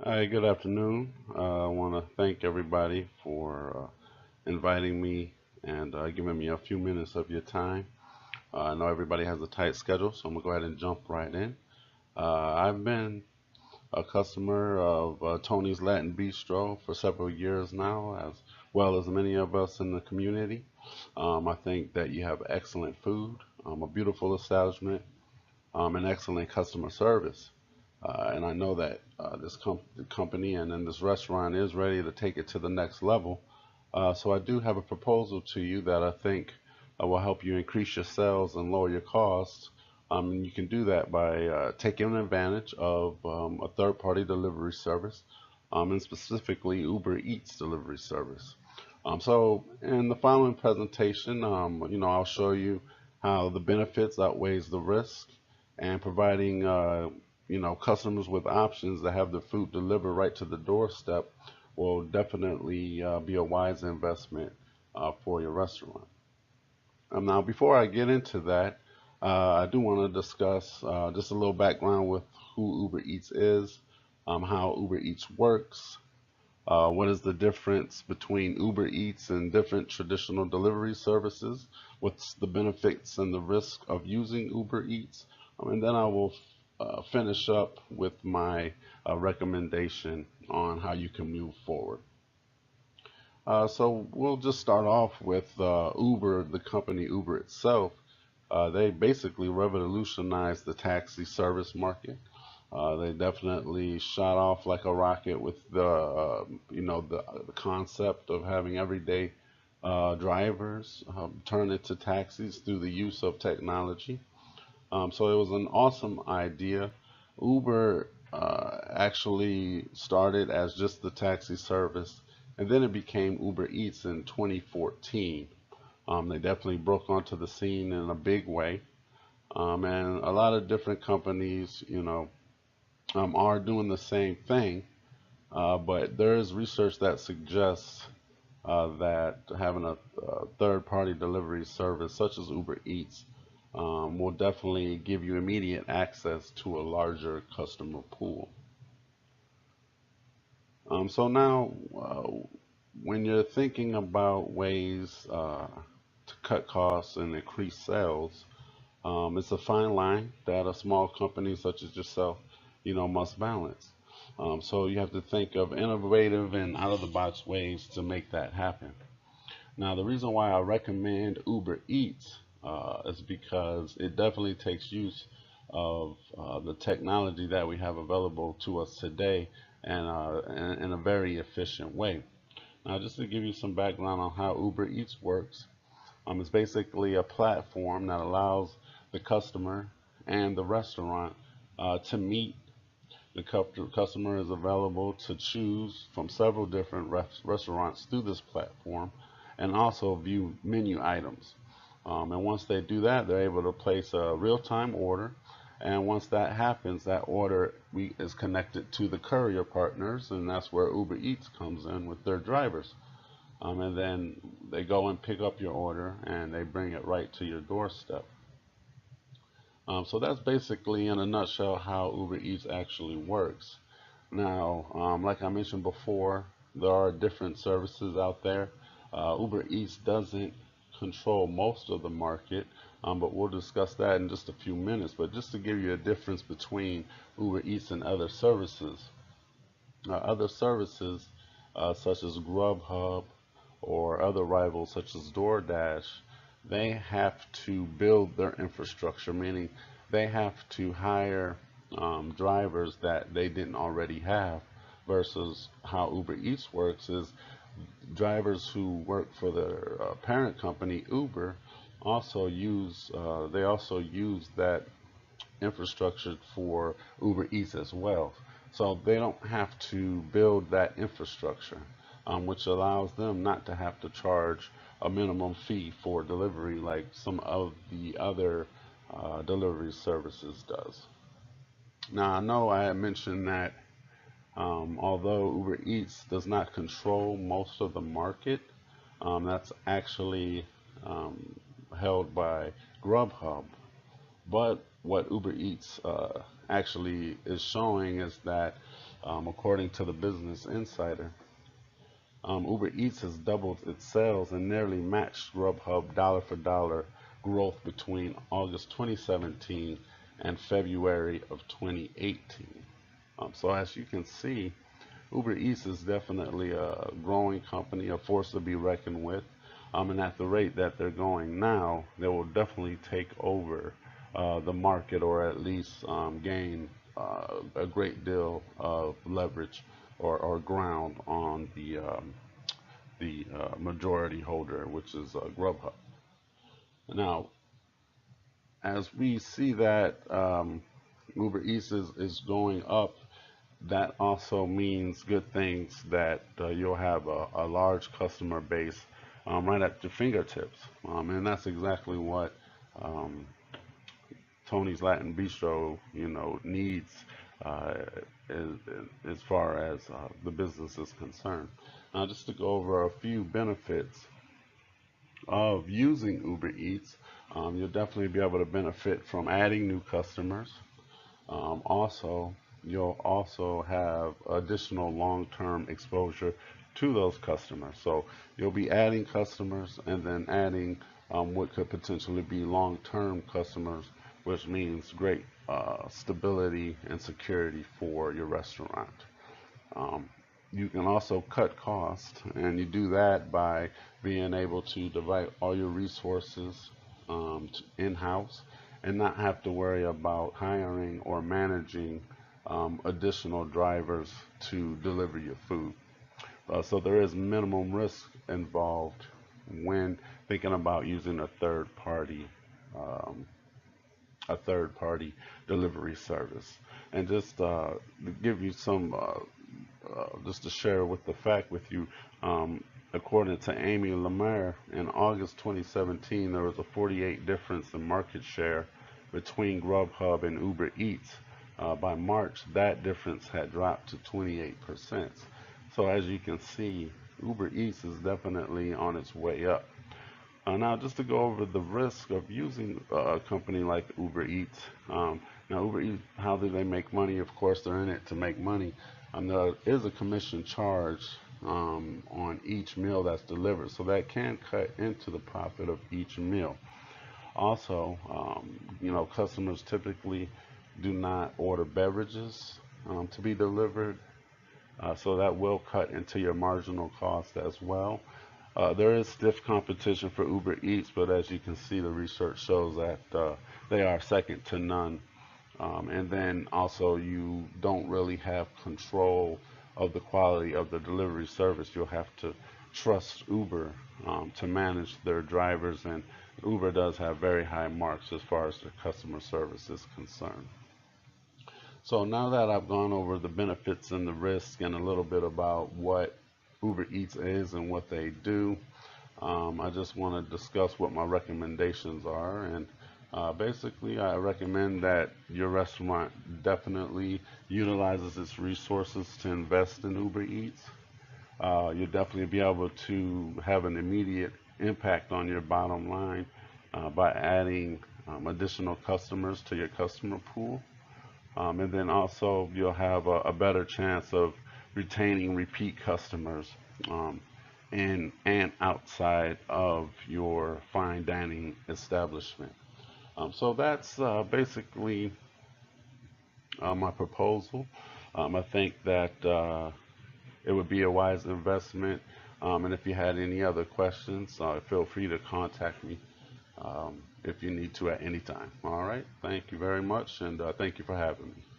Hi, good afternoon. I want to thank everybody for inviting me and giving me a few minutes of your time. I know everybody has a tight schedule, so I'm going to go ahead and jump right in. I've been a customer of Tony's Latin Bistro for several years now, as well as many of us in the community. I think that you have excellent food, a beautiful establishment, and excellent customer service. And I know that the company and then this restaurant is ready to take it to the next level. So I do have a proposal to you that I think will help you increase your sales and lower your costs. And you can do that by taking advantage of a third-party delivery service, and specifically Uber Eats delivery service. So in the following presentation, I'll show you how the benefits outweighs the risk, and providing customers with options to have their food delivered right to the doorstep will definitely be a wise investment for your restaurant. Now, before I get into that, I do want to discuss just a little background with who Uber Eats is, how Uber Eats works, what is the difference between Uber Eats and different traditional delivery services, what's the benefits and the risk of using Uber Eats, and then I will finish up with my recommendation on how you can move forward. So we'll just start off with Uber, the company Uber itself. They basically revolutionized the taxi service market. They definitely shot off like a rocket with the concept of having everyday drivers turn into taxis through the use of technology. So it was an awesome idea. Uber actually started as just the taxi service, and then it became Uber Eats in 2014. They definitely broke onto the scene in a big way, and a lot of different companies, are doing the same thing. But there is research that suggests that having a third-party delivery service such as Uber Eats will definitely give you immediate access to a larger customer pool. So now, when you're thinking about ways to cut costs and increase sales, it's a fine line that a small company such as yourself, must balance. So you have to think of innovative and out-of-the-box ways to make that happen. Now, the reason why I recommend Uber Eats is because it definitely takes use of the technology that we have available to us today and in a very efficient way. Now, just to give you some background on how Uber Eats works, it's basically a platform that allows the customer and the restaurant to meet. Customer is available to choose from several different restaurants through this platform and also view menu items. And once they do that, they're able to place a real-time order. And once that happens, that order is connected to the courier partners, and that's where Uber Eats comes in with their drivers. And then they go and pick up your order and they bring it right to your doorstep. So that's basically, in a nutshell, how Uber Eats actually works. Now, like I mentioned before, there are different services out there. Uber Eats doesn't control most of the market, but we'll discuss that in just a few minutes. But just to give you a difference between Uber Eats and other services such as Grubhub or other rivals such as DoorDash, they have to build their infrastructure, meaning they have to hire drivers that they didn't already have, versus how Uber Eats works is drivers who work for their parent company, Uber, also use that infrastructure for Uber Eats as well. So they don't have to build that infrastructure, which allows them not to have to charge a minimum fee for delivery like some of the other delivery services does. Now I know I had mentioned that although Uber Eats does not control most of the market, that's actually um, held by Grubhub. But what Uber Eats actually is showing is that, according to the Business Insider, Uber Eats has doubled its sales and nearly matched Grubhub dollar for dollar growth between August 2017 and February of 2018. So as you can see, Uber Eats is definitely a growing company, a force to be reckoned with. And at the rate that they're going now, they will definitely take over the market, or at least gain a great deal of leverage or ground on the majority holder, which is Grubhub. Now, as we see that Uber Eats is going up, that also means good things, that you'll have a large customer base right at your fingertips. And that's exactly what um, Tony's Latin Bistro, needs uh, as, as far as the business is concerned. Now, just to go over a few benefits of using Uber Eats, you'll definitely be able to benefit from adding new customers. Also, you'll also have additional long-term exposure to those customers. So you'll be adding customers and then adding what could potentially be long-term customers, which means great stability and security for your restaurant. Um, you can also cut costs, and you do that by being able to divide all your resources in-house and not have to worry about hiring or managing additional drivers to deliver your food. So there is minimum risk involved when thinking about using um, a third party delivery service. And just to give you some just to share with the fact with you, according to Amy Lemire, in August 2017, there was a 48 difference in market share between Grubhub and Uber Eats. By March, that difference had dropped to 28%. So as you can see, Uber Eats is definitely on its way up. Now, just to go over the risk of using a company like Uber Eats. Now, Uber Eats, how do they make money? Of course, they're in it to make money. There is a commission charge on each meal that's delivered, so that can cut into the profit of each meal. Also, customers typically do not order beverages to be delivered, so that will cut into your marginal cost as well. There is stiff competition for Uber Eats, but as you can see, the research shows that they are second to none. And then also, you don't really have control of the quality of the delivery service. You'll have to trust Uber to manage their drivers, and Uber does have very high marks as far as their customer service is concerned. So now that I've gone over the benefits and the risk and a little bit about what Uber Eats is and what they do, I just want to discuss what my recommendations are. And basically, I recommend that your restaurant definitely utilizes its resources to invest in Uber Eats. You'll definitely be able to have an immediate impact on your bottom line by adding additional customers to your customer pool. And then also you'll have a better chance of retaining repeat customers in and outside of your fine dining establishment. So that's basically my proposal. I think that it would be a wise investment. And if you had any other questions, feel free to contact me if you need to at any time. All right. Thank you very much, and thank you for having me.